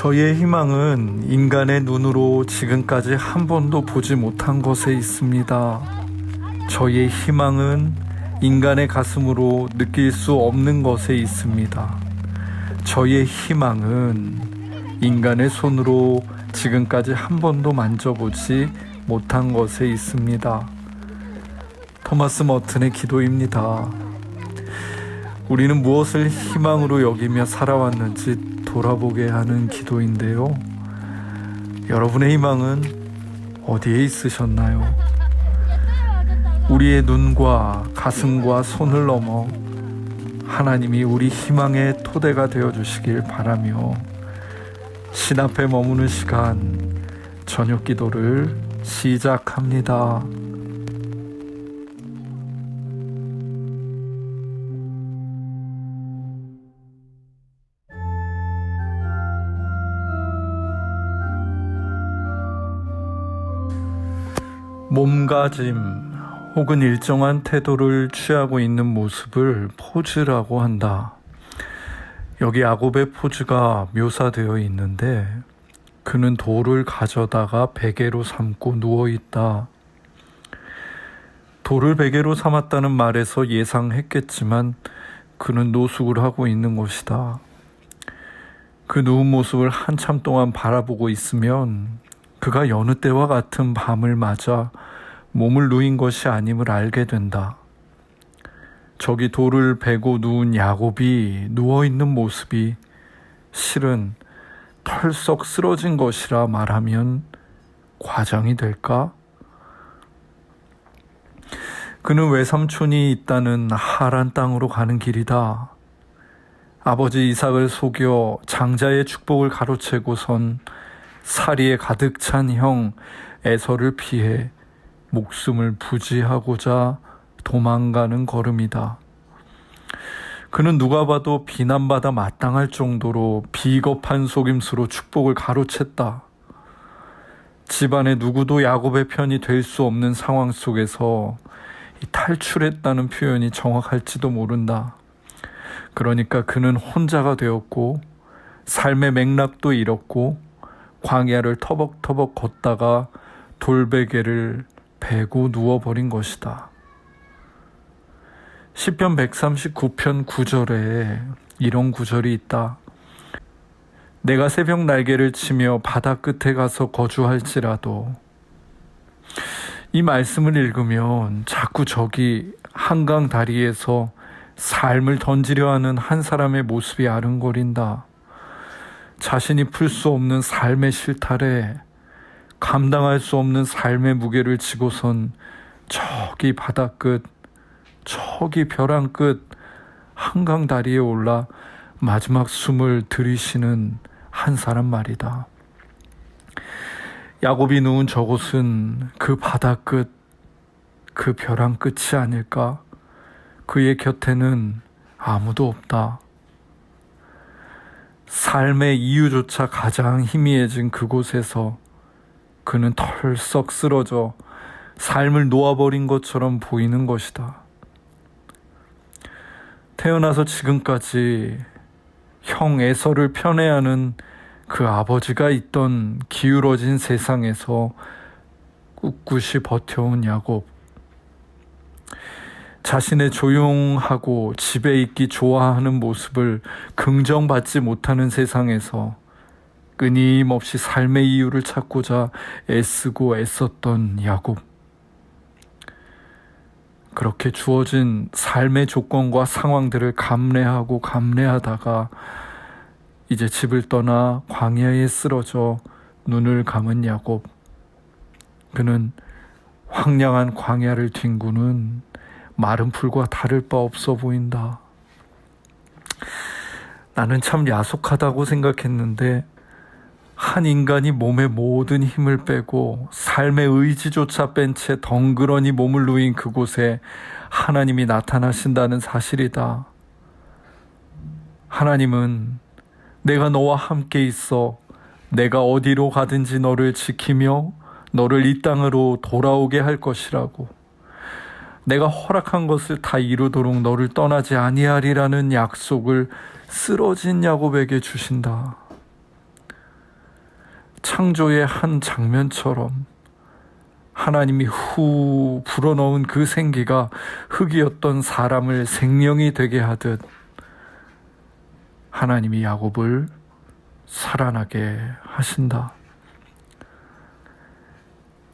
저희의 희망은 인간의 눈으로 지금까지 한 번도 보지 못한 것에 있습니다. 저희의 희망은 인간의 가슴으로 느낄 수 없는 것에 있습니다. 저희의 희망은 인간의 손으로 지금까지 한 번도 만져보지 못한 것에 있습니다. 토마스 머튼의 기도입니다. 우리는 무엇을 희망으로 여기며 살아왔는지 돌아보게 하는 기도인데요. 여러분의 희망은 어디에 있으셨나요? 우리의 눈과 가슴과 손을 넘어 하나님이 우리 희망의 토대가 되어주시길 바라며 신 앞에 머무는 시간, 저녁 기도를 시작합니다. 몸가짐 혹은 일정한 태도를 취하고 있는 모습을 포즈라고 한다. 여기 야곱의 포즈가 묘사되어 있는데 그는 돌을 가져다가 베개로 삼고 누워있다. 돌을 베개로 삼았다는 말에서 예상했겠지만 그는 노숙을 하고 있는 것이다. 그 누운 모습을 한참 동안 바라보고 있으면 그가 여느 때와 같은 밤을 맞아 몸을 누인 것이 아님을 알게 된다. 저기 돌을 베고 누운 야곱이 누워있는 모습이 실은 털썩 쓰러진 것이라 말하면 과장이 될까? 그는 외삼촌이 있다는 하란 땅으로 가는 길이다. 아버지 이삭을 속여 장자의 축복을 가로채고선 사리에 가득 찬 형 에서를 피해 목숨을 부지하고자 도망가는 걸음이다. 그는 누가 봐도 비난받아 마땅할 정도로 비겁한 속임수로 축복을 가로챘다. 집안의 누구도 야곱의 편이 될 수 없는 상황 속에서 탈출했다는 표현이 정확할지도 모른다. 그러니까 그는 혼자가 되었고 삶의 맥락도 잃었고 광야를 터벅터벅 걷다가 돌베개를 베고 누워버린 것이다. 시편 139편 9절에 이런 구절이 있다. 내가 새벽 날개를 치며 바다 끝에 가서 거주할지라도. 이 말씀을 읽으면 자꾸 저기 한강 다리에서 삶을 던지려 하는 한 사람의 모습이 아른거린다. 자신이 풀 수 없는 삶의 실타래, 감당할 수 없는 삶의 무게를 지고선 저기 바다 끝, 저기 벼랑 끝 한강 다리에 올라 마지막 숨을 들이쉬는 한 사람 말이다. 야곱이 누운 저곳은 그 바다 끝, 그 벼랑 끝이 아닐까? 그의 곁에는 아무도 없다. 삶의 이유조차 가장 희미해진 그곳에서 그는 털썩 쓰러져 삶을 놓아버린 것처럼 보이는 것이다. 태어나서 지금까지 형 에서를 편애하는 그 아버지가 있던 기울어진 세상에서 꿋꿋이 버텨온 야곱. 자신의 조용하고 집에 있기 좋아하는 모습을 긍정받지 못하는 세상에서 끊임없이 삶의 이유를 찾고자 애쓰고 애썼던 야곱. 그렇게 주어진 삶의 조건과 상황들을 감내하고 감내하다가 이제 집을 떠나 광야에 쓰러져 눈을 감은 야곱. 그는 황량한 광야를 뒹구는 마른 풀과 다를 바 없어 보인다. 나는 참 야속하다고 생각했는데 한 인간이 몸의 모든 힘을 빼고 삶의 의지조차 뺀 채 덩그러니 몸을 누인 그곳에 하나님이 나타나신다는 사실이다. 하나님은 내가 너와 함께 있어 내가 어디로 가든지 너를 지키며 너를 이 땅으로 돌아오게 할 것이라고. 내가 허락한 것을 다 이루도록 너를 떠나지 아니하리라는 약속을 쓰러진 야곱에게 주신다. 창조의 한 장면처럼 하나님이 후 불어넣은 그 생기가 흙이었던 사람을 생명이 되게 하듯 하나님이 야곱을 살아나게 하신다.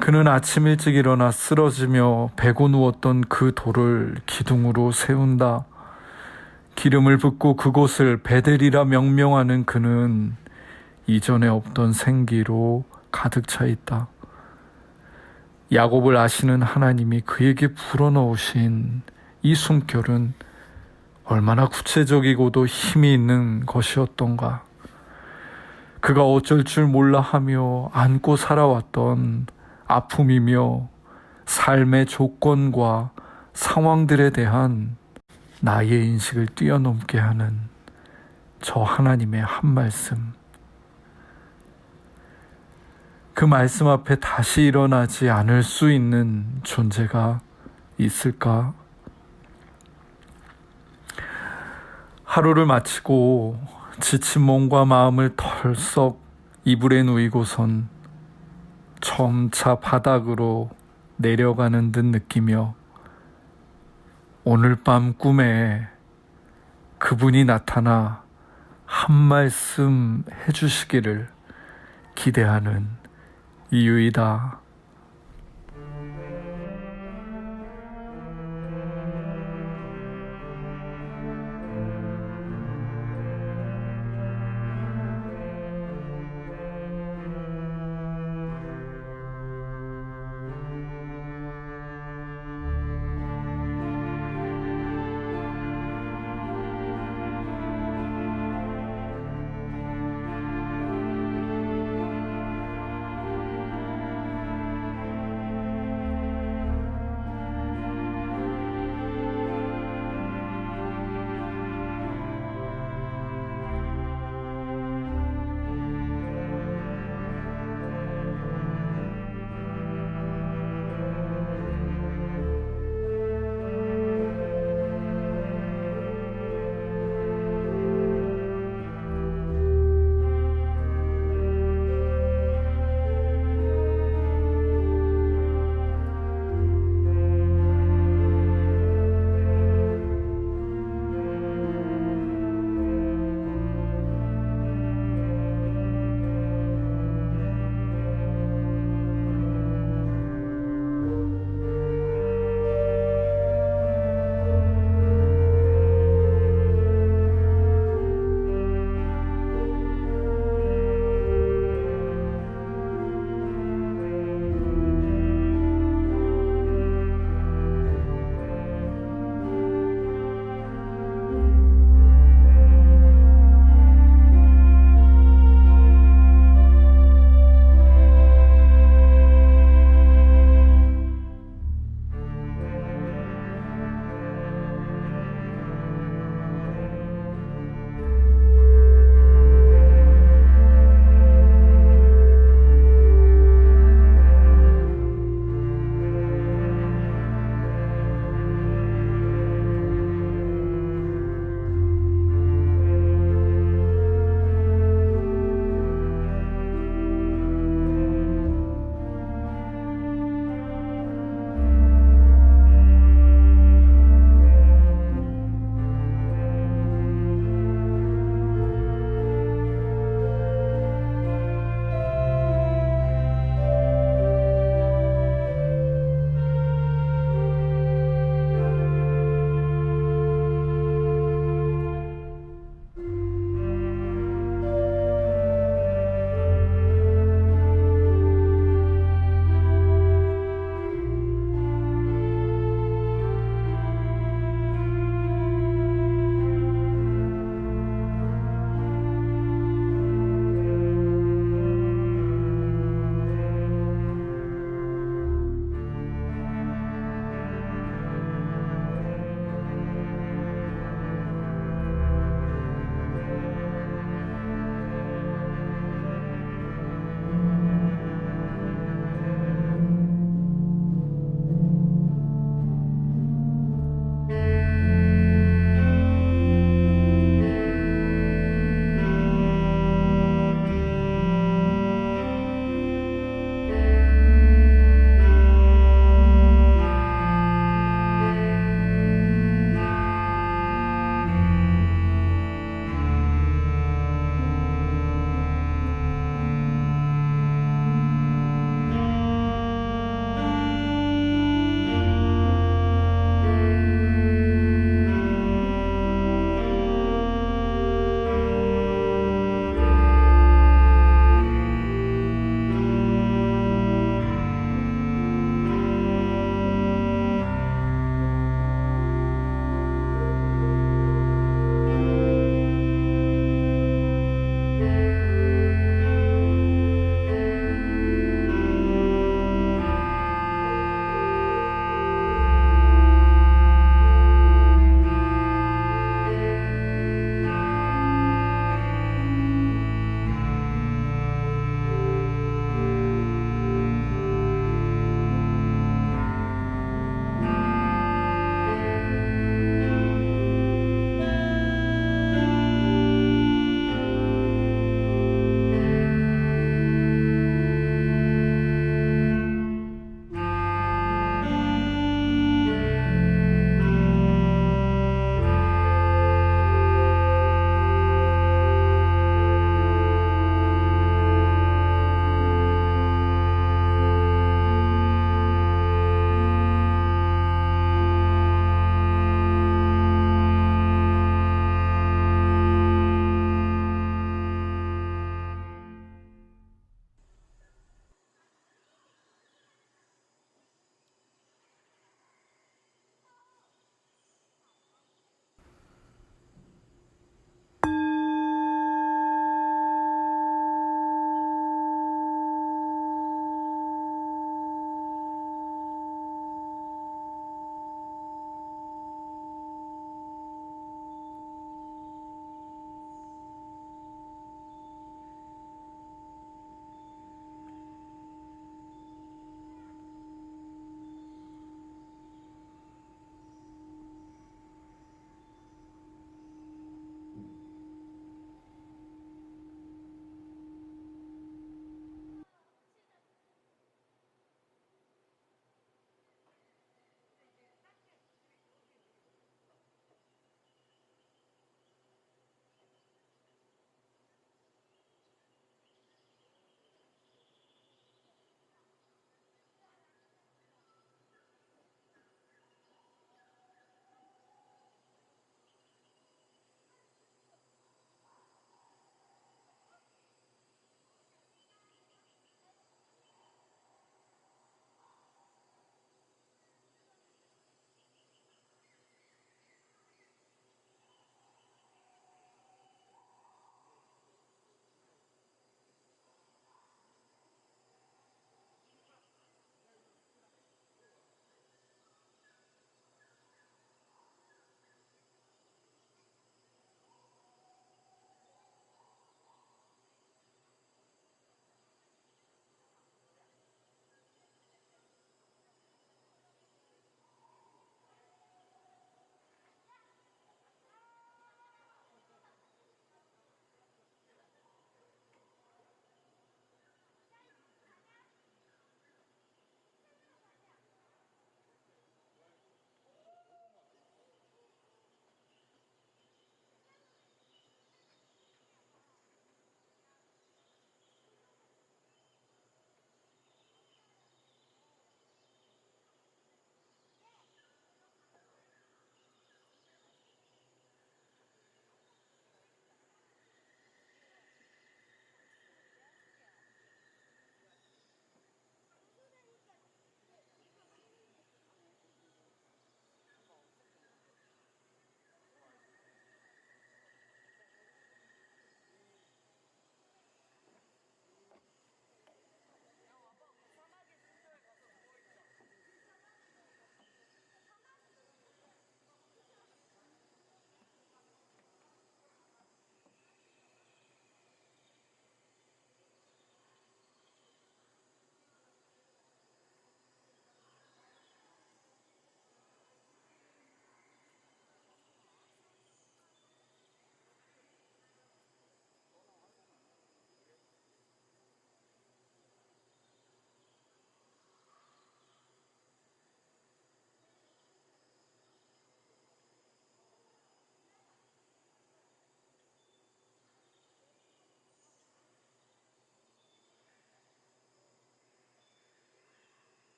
그는 아침 일찍 일어나 쓰러지며 베고 누웠던 그 돌을 기둥으로 세운다. 기름을 붓고 그곳을 베델이라 명명하는 그는 이전에 없던 생기로 가득 차 있다. 야곱을 아시는 하나님이 그에게 불어넣으신 이 숨결은 얼마나 구체적이고도 힘이 있는 것이었던가. 그가 어쩔 줄 몰라 하며 안고 살아왔던 아픔이며 삶의 조건과 상황들에 대한 나의 인식을 뛰어넘게 하는 저 하나님의 한 말씀. 그 말씀 앞에 다시 일어나지 않을 수 있는 존재가 있을까? 하루를 마치고 지친 몸과 마음을 털썩 이불에 누이고선 점차 바닥으로 내려가는 듯 느끼며 오늘 밤 꿈에 그분이 나타나 한 말씀 해주시기를 기대하는 이유이다.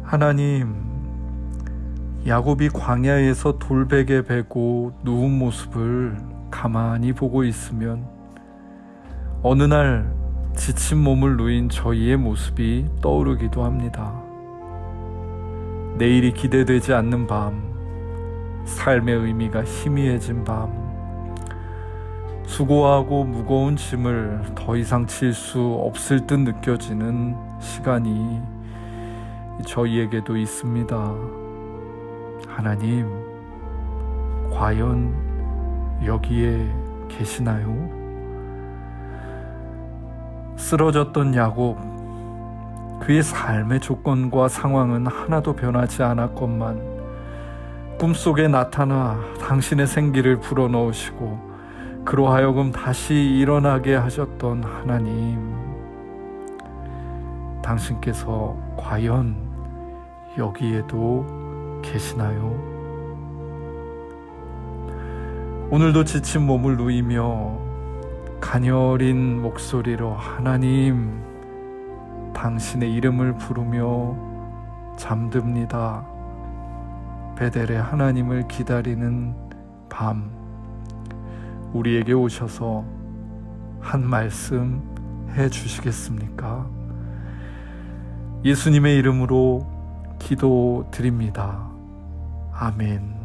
하나님, 야곱이 광야에서 돌베개 베고 누운 모습을 가만히 보고 있으면 어느 날 지친 몸을 누인 저희의 모습이 떠오르기도 합니다. 내일이 기대되지 않는 밤, 삶의 의미가 희미해진 밤, 수고하고 무거운 짐을 더 이상 질 수 없을 듯 느껴지는 시간이 저희에게도 있습니다. 하나님, 과연 여기에 계시나요? 쓰러졌던 야곱, 그의 삶의 조건과 상황은 하나도 변하지 않았건만 꿈속에 나타나 당신의 생기를 불어넣으시고 그로 하여금 다시 일어나게 하셨던 하나님, 당신께서 과연 여기에도 계시나요? 오늘도 지친 몸을 누이며 가녀린 목소리로 하나님, 당신의 이름을 부르며 잠듭니다. 베델의 하나님을 기다리는 밤, 우리에게 오셔서 한 말씀 해주시겠습니까? 예수님의 이름으로 기도드립니다. 아멘.